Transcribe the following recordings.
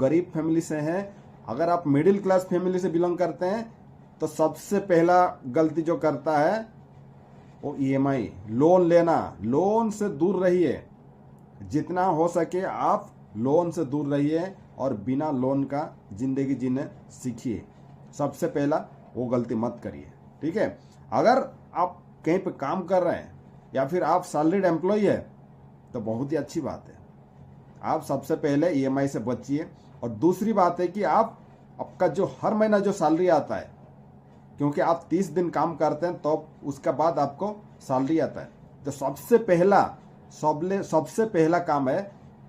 गरीब फैमिली से हैं, अगर आप मिडिल क्लास फैमिली से बिलोंग करते हैं तो सबसे पहला गलती जो करता है वो EMI लोन लेना। लोन से दूर रहिए, जितना हो सके आप लोन से दूर रहिए और बिना लोन का जिंदगी जीने सीखिए। सबसे पहला वो गलती मत करिए, ठीक है। अगर आप कहीं पे काम कर रहे हैं या फिर आप सैलरीड एम्प्लॉय है तो बहुत ही अच्छी बात है, आप सबसे पहले EMI से बचिए। और दूसरी बात है कि आप आपका जो हर महीना जो सैलरी आता है, क्योंकि आप 30 दिन काम करते हैं तो उसके बाद आपको सैलरी आता है, तो सबसे पहला काम है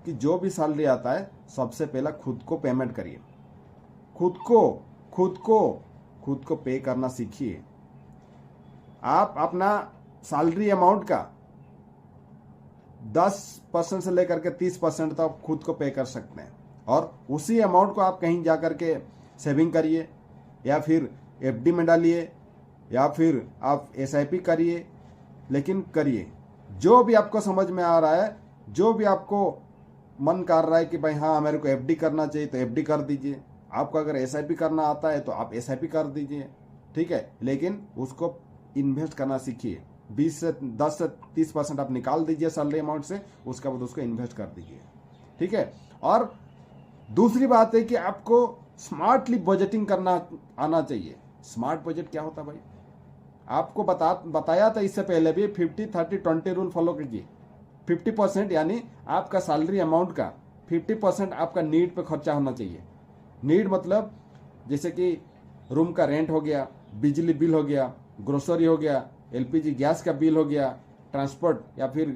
कि जो भी सैलरी आता है सबसे पहला खुद को पेमेंट करिए। खुद को पे करना सीखिए। आप अपना सैलरी अमाउंट का 10% से लेकर के 30% तक खुद को पे कर सकते हैं, और उसी अमाउंट को आप कहीं जा कर के सेविंग करिए या फिर FD में डालिए या फिर आप SIP करिए, लेकिन करिए। जो भी आपको समझ में आ रहा है, जो भी आपको मन कर रहा है कि भाई हाँ मेरे को FD करना चाहिए तो FD कर दीजिए। आपको अगर SIP करना आता है तो आप SIP कर दीजिए, ठीक है। लेकिन उसको इन्वेस्ट करना सीखिए। 10 से 30% आप निकाल दीजिए सैलरी अमाउंट से, उसके बाद उसको इन्वेस्ट कर दीजिए, ठीक है। और दूसरी बात है कि आपको स्मार्टली बजटिंग करना आना चाहिए। स्मार्ट बजट क्या होता है भाई, आपको बताया था इससे पहले भी, 50-30-20 रूल फॉलो कीजिए। 50% यानी आपका सैलरी अमाउंट का 50% आपका नीड पे खर्चा होना चाहिए। नीड मतलब जैसे कि रूम का रेंट हो गया, बिजली बिल हो गया, ग्रोसरी हो गया, LPG गैस का बिल हो गया, ट्रांसपोर्ट या फिर